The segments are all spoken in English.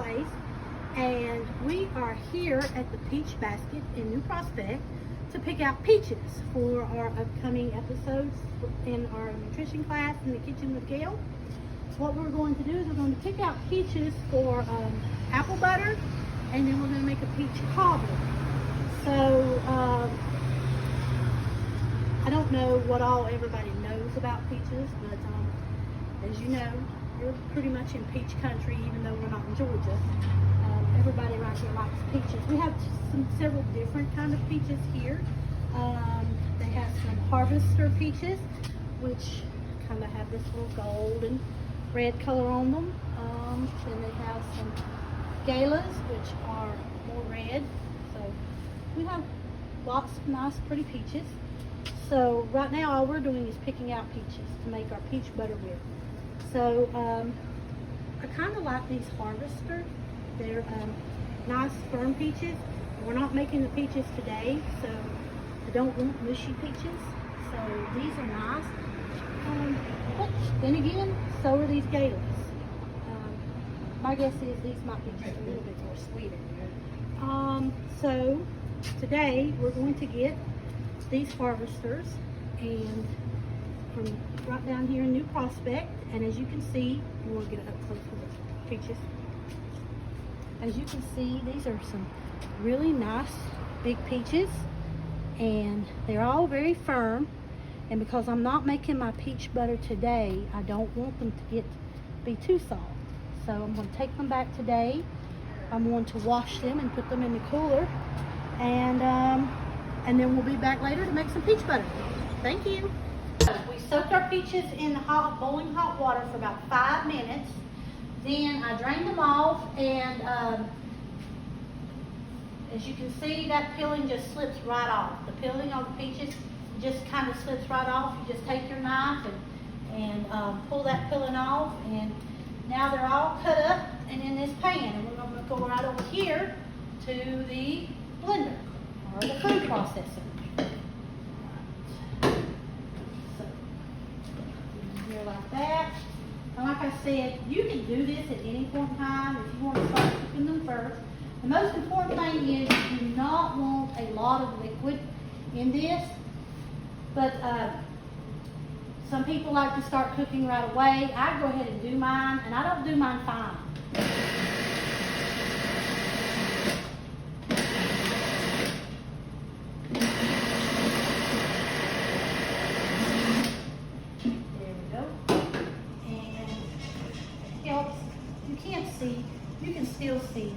place, and we are here at the Peach Basket in New Prospect to pick out peaches for our upcoming episodes in our nutrition class in the kitchen with Gail. So what we're going to do is we're going to pick out peaches for apple butter, and then we're going to make a peach cobbler. So I don't know what all everybody knows about peaches, but as you know, we're pretty much in peach country, even though we're not in Georgia. Everybody right here likes peaches. We have several different kind of peaches here. They have some harvester peaches, which kind of have this little gold and red color on them. Then they have some Gailas, which are more red. So we have lots of nice, pretty peaches. So right now, all we're doing is picking out peaches to make our peach butter with. So I kind of like these harvester. They're nice, firm peaches. We're not making the peaches today, so I don't want mushy peaches. So these are nice. But then again, so are these Gailas. My guess is these might be just a little bit more sweeter. So today we're going to get these harvesters, and from right down here in New Prospect. And as you can see, we'll get it up close with the peaches. As you can see, these are some really nice big peaches, and they're all very firm. And because I'm not making my peach butter today, I don't want them to be too soft. So I'm going to take them back today. I'm going to wash them and put them in the cooler, and then we'll be back later to make some peach butter. Thank you. We soaked our peaches in boiling hot water for about 5 minutes. Then I drained them off, and as you can see, that peeling just slips right off. The peeling on the peaches just kind of slips right off. You just take your knife and pull that peeling off, and now they're all cut up and in this pan. And we're going to go right over here to the blender or the food processor. So, here like that. And like I said, you can do this at any point in time if you want to start cooking them first. The most important thing is you do not want a lot of liquid in this. But some people like to start cooking right away. I go ahead and do mine, and I don't do mine fine. There we go. And it helps. You can't see, you can still see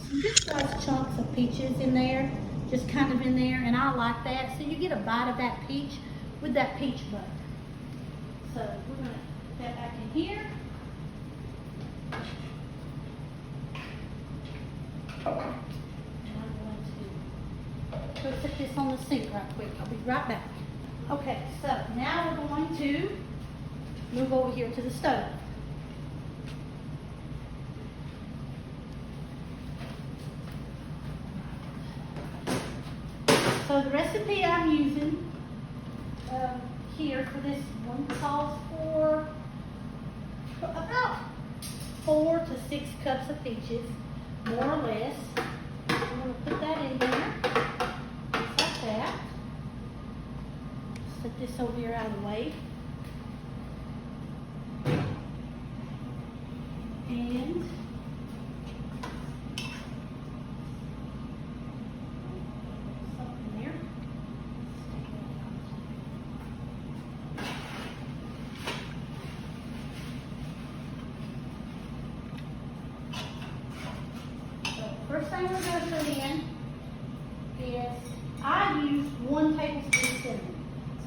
some good sized chunks of peaches in there, just kind of in there, and I like that. So you get a bite of that peach with that peach butter. So we're going to put that back in here. And I'm going to put this on the sink right quick. I'll be right back. Okay, so now we're going to move over here to the stove. So the recipe I'm using here for this one calls for about 4 to 6 cups of peaches, more or less. I'm going to put that in there, just like that. Set this over here out of the way. And first thing we're going to put in is, I use 1 tablespoon of cinnamon.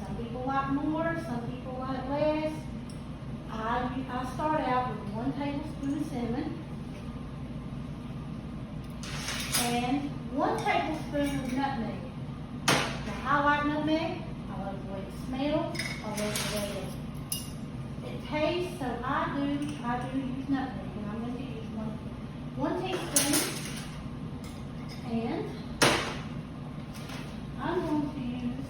Some people like more, some people like less. I start out with 1 tablespoon of cinnamon and 1 tablespoon of nutmeg. Now, I like nutmeg. I love the way it smells. I love the way it tastes. So I do use nutmeg, and I'm going to use one teaspoon. And I'm going to use,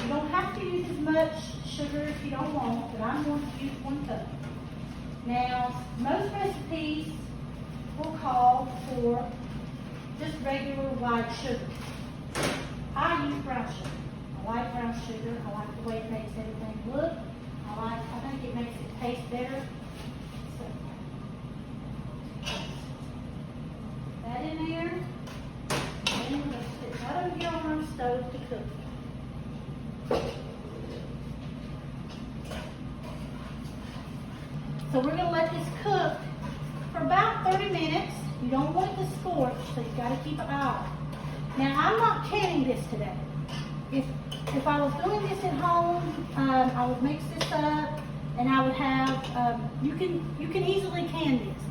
you don't have to use as much sugar if you don't want, but I'm going to use 1 cup. Now, most recipes will call for just regular white sugar. I use brown sugar. I like brown sugar. I like the way it makes everything look. I think it makes it taste better. So, that in there. And we're going to stick that over here on our stove to cook. So we're going to let this cook for about 30 minutes. You don't want it to scorch, so you've got to keep an eye on it. Now, I'm not canning this today. If I was doing this at home, I would mix this up, and I would have, you can easily can this.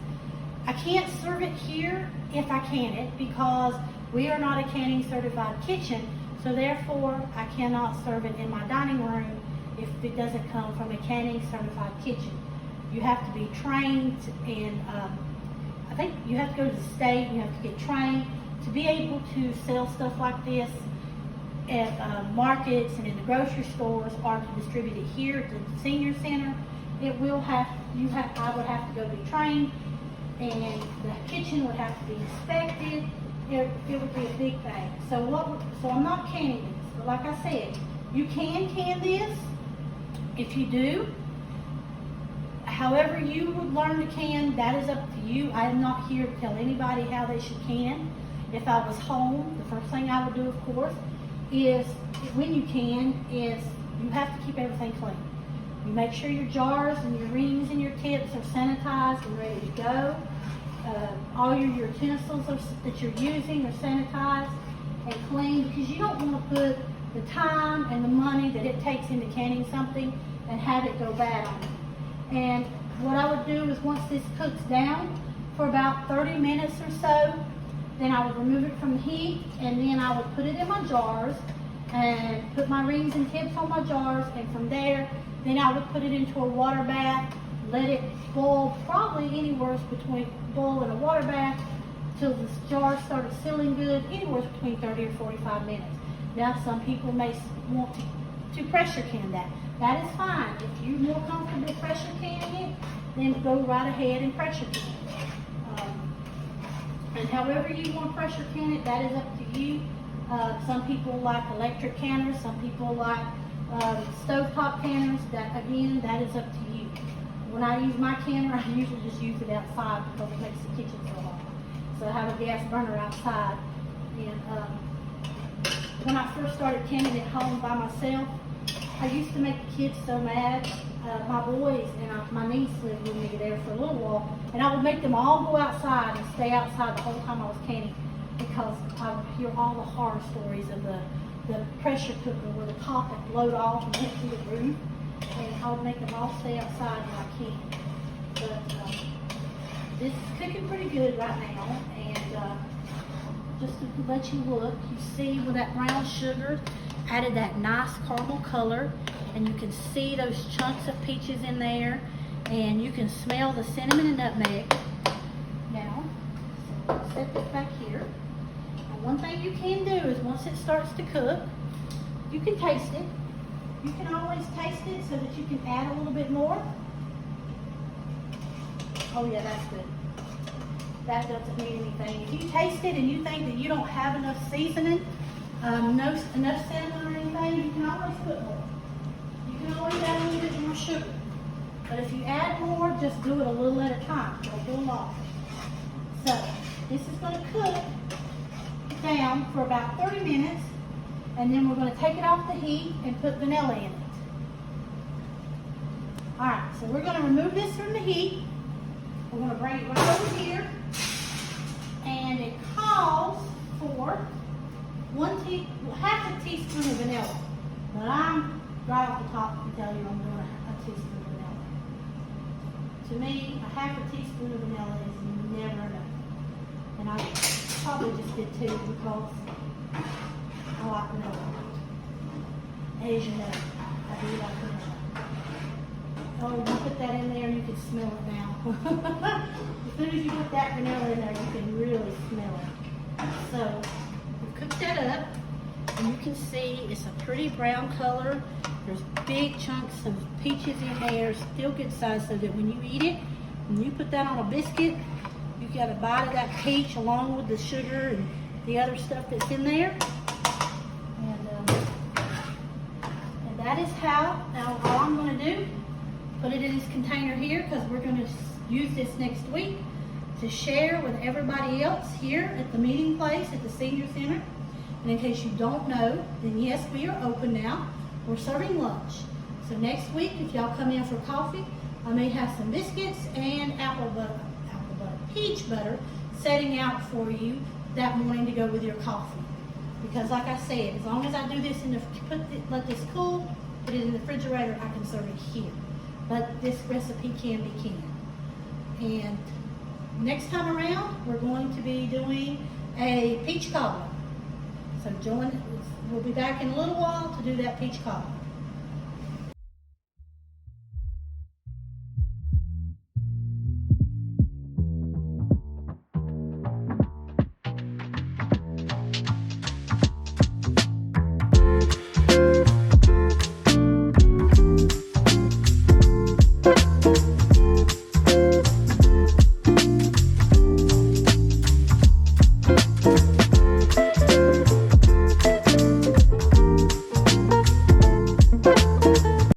I can't serve it here if I can it, because we are not a canning certified kitchen, so therefore I cannot serve it in my dining room if it doesn't come from a canning certified kitchen. You have to be trained, and I think you have to go to the state, you have to get trained to be able to sell stuff like this at markets and in the grocery stores, or to distribute it here to the senior center. I would have to go be trained, and the kitchen would have to be inspected. It would be a big thing. So I'm not canning this, but like I said, you can can this if you do. However you would learn to can, that is up to you. I am not here to tell anybody how they should can. If I was home, the first thing I would do, of course, is when you can, is you have to keep everything clean. You make sure your jars and your rings and your tips are sanitized and ready to go. All your utensils that you're using are sanitized and clean, because you don't want to put the time and the money that it takes into canning something and have it go bad on you. And what I would do is, once this cooks down for about 30 minutes or so, then I would remove it from the heat, and then I would put it in my jars and put my rings and tips on my jars, and from there, then I would put it into a water bath, let it boil, probably anywhere between boil in a water bath till the jar started sealing good, anywhere between 30 or 45 minutes. Now, some people may want to pressure can that. That is fine. If you're more comfortable pressure canning it, then go right ahead and pressure can it. And however you want to pressure can it, that is up to you. Some people like electric canners, some people like stovetop canners. That, again, that is up to you. When I use my canner, I usually just use it outside because it makes the kitchen so hot. So I have a gas burner outside. And when I first started canning at home by myself, I used to make the kids so mad. My boys and my niece lived with me there for a little while, and I would make them all go outside and stay outside the whole time I was canning, because I would hear all the horror stories of the pressure cooker where the top had blowed off and went through the roof, and I would make them all stay outside when I canned. But this is cooking pretty good right now, and just to let you look, you see where that brown sugar added that nice caramel color, and you can see those chunks of peaches in there, and you can smell the cinnamon and nutmeg. Now, so set this back here. And one thing you can do is, once it starts to cook, you can taste it. You can always taste it so that you can add a little bit more. Oh yeah, that's good. That doesn't mean anything. If you taste it and you think that you don't have enough seasoning, enough cinnamon or anything, you can always put more. You can always add a little bit more sugar. But if you add more, just do it a little at a time. Don't do a lot. So this is going to cook down for about 30 minutes, and then we're going to take it off the heat and put vanilla in it. Alright, so we're going to remove this from the heat. We're going to bring it right over here, and it calls for half a teaspoon of vanilla. But I'm right off the top to tell you I'm doing a teaspoon of vanilla. To me, a half a teaspoon of vanilla is never enough. And I probably just did two because I like vanilla. As you know, I do like vanilla. Oh, you put that in there, you can smell it now. As soon as you put that vanilla in there, you can really smell it. So, we cook that up, and you can see it's a pretty brown color. There's big chunks of peaches in there, still good size, so that when you eat it, when you put that on a biscuit, You got a bite of that peach along with the sugar and the other stuff that's in there. And that is how, now all I'm going to do, put it in this container here because we're going to use this next week to share with everybody else here at the meeting place at the senior center. And in case you don't know, then yes, we are open now. We're serving lunch. So next week, if y'all come in for coffee, I may have some biscuits and peach butter setting out for you that morning to go with your coffee. Because like I said, as long as I do this let this cool, put it in the refrigerator, I can serve it here. But this recipe can be canned. And next time around, we're going to be doing a peach cobbler. So we'll be back in a little while to do that peach cobbler.